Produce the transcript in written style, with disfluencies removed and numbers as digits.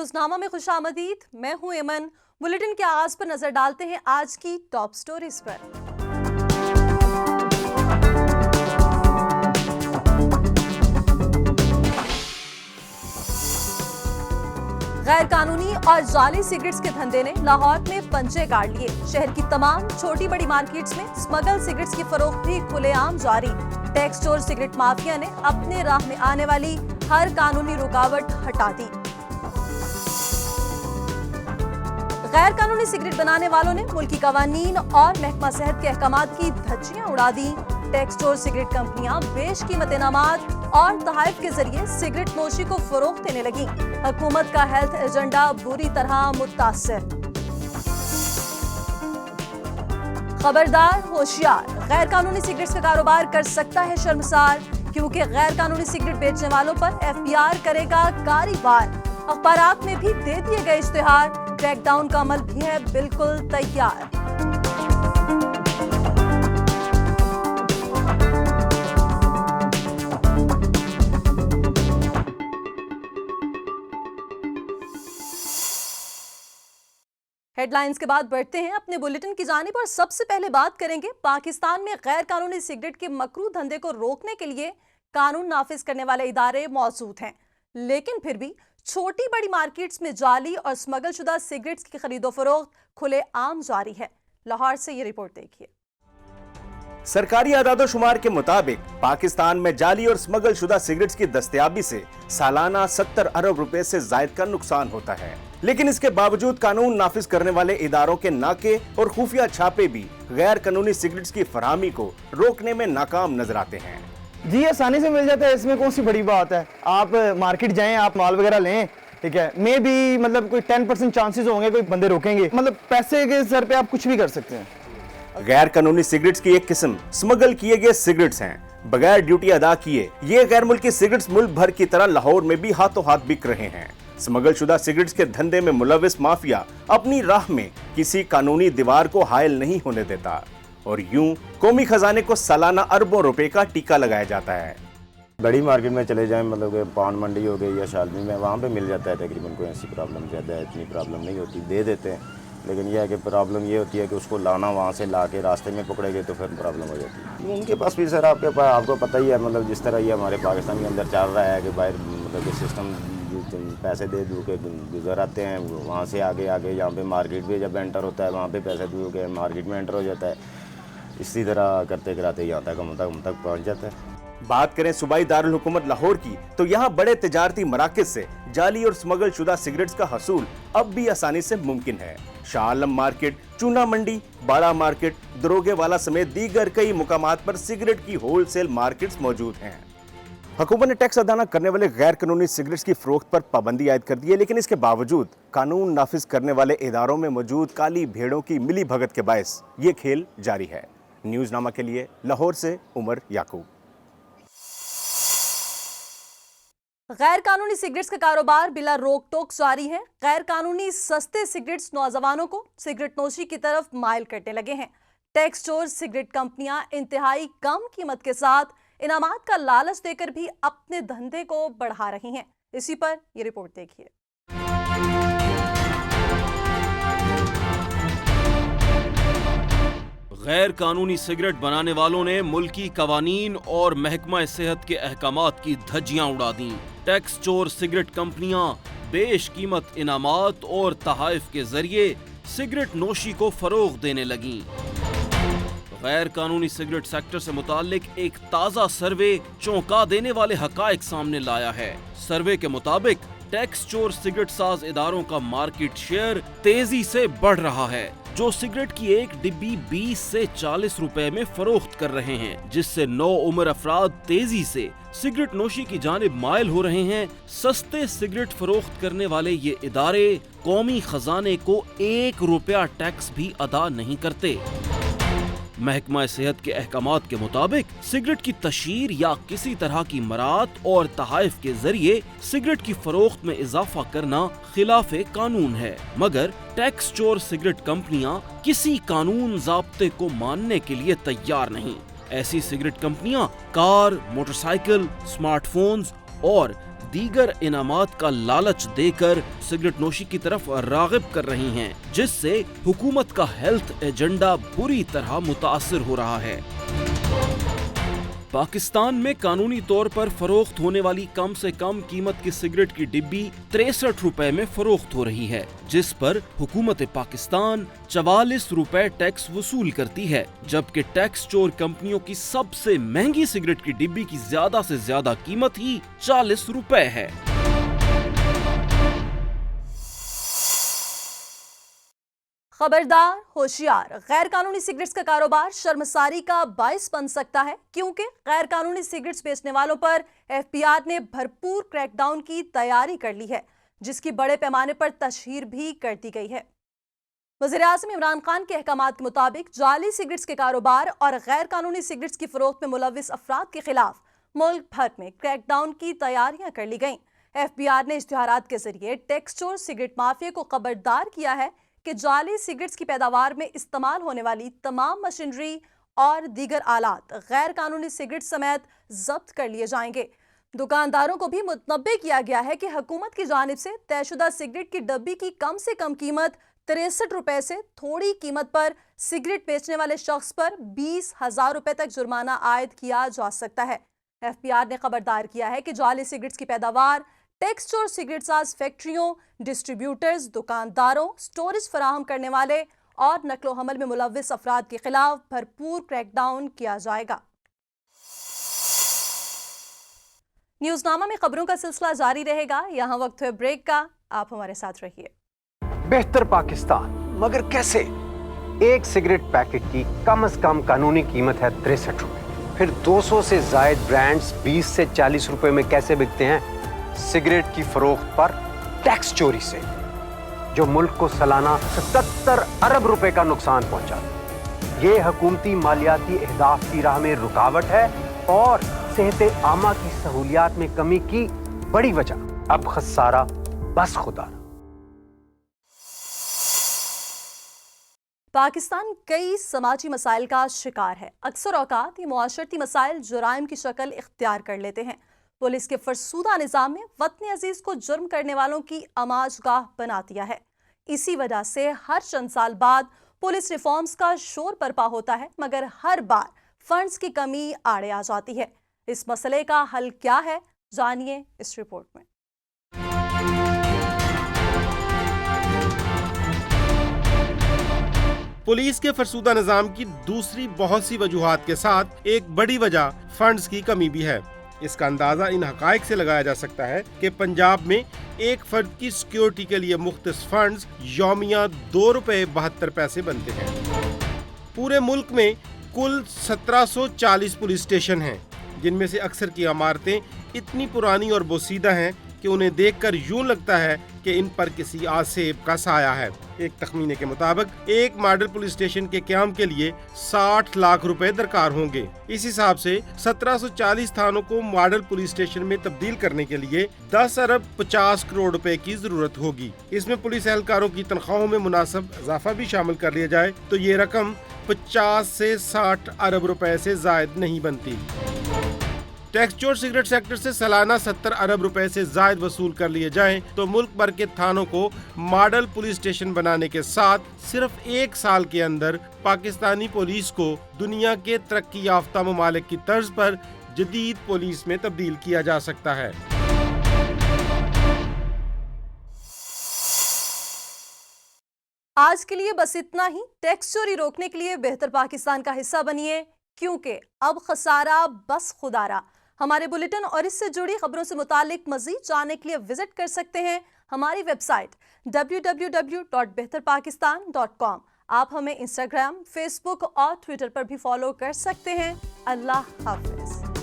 न्यूज़नामा में खुशामदीद। मैं हूं एमन। बुलेटिन के आगाज पर नजर डालते हैं आज की टॉप स्टोरीज पर। गैर कानूनी और जाली सिगरेट्स के धंधे ने लाहौर में पंजे गाड़ लिए। शहर की तमाम छोटी बड़ी मार्केट्स में स्मगल सिगरेट्स की फरोख्ती खुलेआम जारी। टैक्स चोर सिगरेट माफिया ने अपने राह में आने वाली हर कानूनी रुकावट हटा दी। गैर कानूनी सिगरेट बनाने वालों ने मुल्की कवानीन और महकमा सेहत के अहकामात की धज्जियां उड़ा दी। टैक्स चोर सिगरेट कंपनियां बेशकीमत इनामात और तोहफे के जरिए सिगरेट नोशी को फरोख्त देने लगी। हुकूमत का हेल्थ एजेंडा बुरी तरह मुतासिर। खबरदार, होशियार, गैर कानूनी सिगरेट्स का कारोबार कर सकता है शर्मसार, क्योंकि गैर कानूनी सिगरेट बेचने वालों पर FBI करेगा कार्यवार। अखबारात में भी दे दिए गए इश्तिहार। क्रैकडाउन का अमल भी है बिल्कुल तैयार। हेडलाइंस के बाद बढ़ते हैं अपने बुलेटिन की जानिब और सबसे पहले बात करेंगे पाकिस्तान में गैर कानूनी सिगरेट के मकरू धंधे को रोकने के लिए कानून नाफिज करने वाले इदारे मौजूद हैं, लेकिन फिर भी छोटी बड़ी मार्केट्स में जाली और स्मगल शुदा सिगरेट्स की खरीदो फरोख्त खुलेआम जारी है। लाहौर से ये रिपोर्ट देखिए। सरकारी आदादो शुमार के मुताबिक पाकिस्तान में जाली और स्मगल शुदा सिगरेट्स की दस्तयाबी से सालाना 70 अरब रुपए से जायद का नुकसान होता है, लेकिन इसके बावजूद कानून नाफिज करने वाले इदारों के नाके और खुफिया छापे भी गैर कानूनी सिगरेट्स की फराहमी को रोकने में नाकाम नजर आते हैं। जी आसानी से मिल जाता है, इसमें कौन सी बड़ी बात है। आप मार्केट जाएं, आप माल वगैरह लें, ठीक है, मे भी मतलब कोई 10% चांसेस होंगे कोई बंदे रोकेंगे। मतलब पैसे के सर पे आप कुछ भी कर सकते हैं। गैर कानूनी सिगरेट्स की एक किस्म स्मगल किए गए सिगरेट्स हैं। बगैर ड्यूटी अदा किए ये गैर मुल्की सिगरेट्स मुल्क भर की तरह लाहौर में भी हाथों हाथ बिक रहे हैं। स्मगल शुदा सिगरेट्स के धंधे में मुलविस माफिया अपनी राह में किसी कानूनी दीवार को हायल नहीं होने देता और यूं कौमी खजाने को सालाना अरबों रुपए का टीका लगाया जाता है। बड़ी मार्केट में चले जाएं, मतलब कि पान मंडी हो गई या शालमी में, वहाँ पे मिल जाता है तकरीबन। कोई ऐसी प्रॉब्लम ज़्यादा है, इतनी प्रॉब्लम नहीं होती, दे देते हैं। लेकिन यह है कि प्रॉब्लम ये होती है कि उसको लाना, वहाँ से ला के रास्ते में पकड़ेंगे तो फिर प्रॉब्लम हो जाती है। उनके पास भी सर आपको पता ही है, मतलब जिस तरह ये हमारे पाकिस्तान के अंदर चल रहा है कि बाहर मतलब कि सिस्टम पैसे दे दू के गुजर आते हैं, वहाँ से आगे यहाँ पे मार्केट भी जब एंटर होता है वहाँ पे पैसे दू के मार्केट में एंटर हो जाता है। इसी तरह करते कराते यहाँ तक हम तक पहुँच जाता है। बात करें सूबाई दारुल हुकूमत लाहौर की तो यहाँ बड़े तिजारती मराकज से जाली और स्मगल शुदा सिगरेट्स का हसूल अब भी आसानी से मुमकिन है। शाह आलम मार्केट, चूना मंडी, बाड़ा मार्केट, दरोगे वाला समेत दीगर कई मुकामात पर सिगरेट की होलसेल मार्केट्स मौजूद हैं। हुकूमत ने टैक्स अदा न करने वाले गैर कानूनी सिगरेट्स की फरोख्त पर पाबंदी आयद कर दी है, लेकिन इसके बावजूद कानून नाफिज करने वाले इदारों में मौजूद काली भेड़ों की मिली भगत के बायस ये खेल जारी है। न्यूज़नामा के लिए लाहौर से उमर याकूब। गैर कानूनी सिगरेट्स का कारोबार बिला रोक टोक जारी है। गैर कानूनी सस्ते सिगरेट्स नौजवानों को सिगरेट नोशी की तरफ माइल करने लगे हैं। टैक्स चोर सिगरेट कंपनियां इंतहाई कम कीमत के साथ इनामात का लालच देकर भी अपने धंधे को बढ़ा रही हैं। इसी पर ये रिपोर्ट देखिए। गैर कानूनी सिगरेट बनाने वालों ने मुल्की कवानीन और महकमा सेहत के अहकामात की धज्जियां उड़ा दी। टैक्स चोर सिगरेट कंपनियां बेशकीमत इनामात और तोहफे के जरिए सिगरेट नोशी को फरोग देने लगीं। गैर कानूनी सिगरेट सेक्टर से मुताल्लिक एक ताज़ा सर्वे चौंका देने वाले हकायक सामने लाया है। सर्वे के मुताबिक टैक्स चोर सिगरेट साज इदारों का मार्केट शेयर तेजी से बढ़ रहा है, जो सिगरेट की एक डिब्बी 20 से 40 रुपए में फरोख्त कर रहे हैं, जिससे नौ उम्र अफराद तेजी से सिगरेट नोशी की जानिब माइल हो रहे हैं। सस्ते सिगरेट फरोख्त करने वाले ये इदारे कौमी खजाने को 1 रुपया टैक्स भी अदा नहीं करते। महकमा सेहत के अहकामात के मुताबिक सिगरेट की तशहीर या किसी तरह की मरात और तहाइफ के जरिए सिगरेट की फरोख्त में इजाफा करना खिलाफे कानून है, मगर टैक्स चोर सिगरेट कंपनियां किसी कानून ज़ाब्ते को मानने के लिए तैयार नहीं। ऐसी सिगरेट कंपनियां कार, मोटरसाइकिल, स्मार्टफोन्स और दीगर इनामात का लालच देकर सिगरेट नोशी की तरफ राग़िब कर रही हैं, जिससे हुकूमत का हेल्थ एजेंडा बुरी तरह मुतासिर हो रहा है। पाकिस्तान में कानूनी तौर पर फरोख्त होने वाली कम से कम कीमत की सिगरेट की डिब्बी 63 रुपए में फरोख्त हो रही है, जिस पर हुकूमत पाकिस्तान 44 रुपए टैक्स वसूल करती है, जबकि टैक्स चोर कंपनियों की सबसे महंगी सिगरेट की डिब्बी की ज्यादा से ज्यादा कीमत ही 40 रुपए है। खबरदार, होशियार, गैर कानूनी सिगरेट्स का कारोबार शर्मसारी का बाइस बन सकता है, क्योंकि गैर कानूनी सिगरेट्स बेचने वालों पर एफबीआर ने भरपूर क्रैकडाउन की तैयारी कर ली है, जिसकी बड़े पैमाने पर तशहीर भी कर दी गई है। वज़ीर-ए-आज़म इमरान खान के अहकामात के मुताबिक जाली सिगरेट्स के कारोबार और गैर कानूनी सिगरेट्स की फरोख्त में मुलव्विस अफराद के खिलाफ मुल्क भर में क्रैकडाउन की तैयारियां कर ली गईं। एफबीआर ने इश्तिहारात के जरिए टैक्स चोर सिगरेट माफिया को खबरदार किया है कि जाली सिगरेट्स की पैदावार में इस्तेमाल होने वाली तमाम मशीनरी और दीगर आलात गैर कानूनी सिगरेट समेत जब्त कर लिए जाएंगे। दुकानदारों को भी मुतनब्बे किया गया है कि हुकूमत की जानिब से तयशुदा सिगरेट की डब्बी की कम से कम कीमत 63 रुपए से थोड़ी कीमत पर सिगरेट बेचने वाले शख्स पर 20,000 रुपए तक जुर्माना आयद किया जा सकता है। एफबीआर ने खबरदार किया है कि जाली सिगरेट्स की पैदावार टैक्स चोर सिगरेट साज फैक्ट्रियों, डिस्ट्रीब्यूटर्स, दुकानदारों, स्टोरेज फराहम करने वाले और नकलो हमल में मुलव्विस अफराद के खिलाफ भरपूर क्रैकडाउन किया जाएगा। न्यूज़नामा में खबरों का सिलसिला जारी रहेगा। यहाँ वक्त है ब्रेक का, आप हमारे साथ रहिए। बेहतर पाकिस्तान, मगर कैसे? एक सिगरेट पैकेट की कम से कम कानूनी कीमत है 63 रुपए। फिर 200 से जायद ब्रांड्स 20 से 40 रुपए में कैसे बिकते हैं? सिगरेट की फरोख्त पर टैक्स चोरी से, जो मुल्क को सालाना 77 अरब रुपए का नुकसान पहुंचाता। ये हुकूमती मालियाती अहदाफ की राह में रुकावट है और सेहत आमा की सहूलियात में कमी की बड़ी वजह। अब खसारा बस खुदा। पाकिस्तान कई समाजी मसाइल का शिकार है। अक्सर औकात ये मुआशरती मसाइल जुराइम की शक्ल इख्तियार कर लेते हैं। पुलिस के फरसूदा निज़ाम में वतन अजीज को जुर्म करने वालों की अमाजगाह बना दिया है। इसी वजह से हर चंद साल बाद पुलिस रिफॉर्म्स का शोर बरपा होता है, मगर हर बार फंड्स की कमी आड़े आ जाती है। इस मसले का हल क्या है, जानिए इस रिपोर्ट में। पुलिस के फरसूदा निजाम की दूसरी बहुत सी वजूहात के साथ एक बड़ी वजह फंड्स की कमी भी है। इसका अंदाजा इन हकायक से लगाया जा सकता है कि पंजाब में एक फर्द की सिक्योरिटी के लिए मुख्तस फंड्स यौमिया 2 रुपए 72 पैसे बनते हैं। पूरे मुल्क में कुल 1740 पुलिस स्टेशन हैं, जिनमें से अक्सर की इमारतें इतनी पुरानी और बोसीदा हैं कि उन्हें देखकर यूं लगता है कि इन पर किसी आसेब का साया है। एक तखमीने के मुताबिक एक मॉडल पुलिस स्टेशन के क़याम के लिए 60 लाख रुपए दरकार होंगे। इस हिसाब से 1740 थानों को मॉडल पुलिस स्टेशन में तब्दील करने के लिए 10 अरब 50 करोड़ रुपए की जरूरत होगी। इसमें पुलिस एहलकारों की तनख्वाहों में मुनासिब इजाफा भी शामिल कर लिया जाए तो ये रकम 50 से 60 अरब रुपए से जायद नहीं बनती। टैक्स चोर सिगरेट सेक्टर से सालाना 70 अरब रुपए से जायद वसूल कर लिए जाएं तो मुल्क भर के थानों को मॉडल पुलिस स्टेशन बनाने के साथ सिर्फ 1 साल के अंदर पाकिस्तानी पुलिस को दुनिया के तरक्की याफ्ता ममालिक की तर्ज पर जदीद पुलिस में तब्दील किया जा सकता है। आज के लिए बस इतना ही। टैक्स चोरी रोकने के लिए बेहतर पाकिस्तान का हिस्सा बनिए, क्योंकि अब खसारा बस खुदारा। हमारे बुलेटिन और इससे जुड़ी खबरों से मुतालिक मजीद जानने के लिए विजिट कर सकते हैं हमारी वेबसाइट www.behtarpakistan.com। आप हमें इंस्टाग्राम, फेसबुक और ट्विटर पर भी फॉलो कर सकते हैं। अल्लाह हाफिज।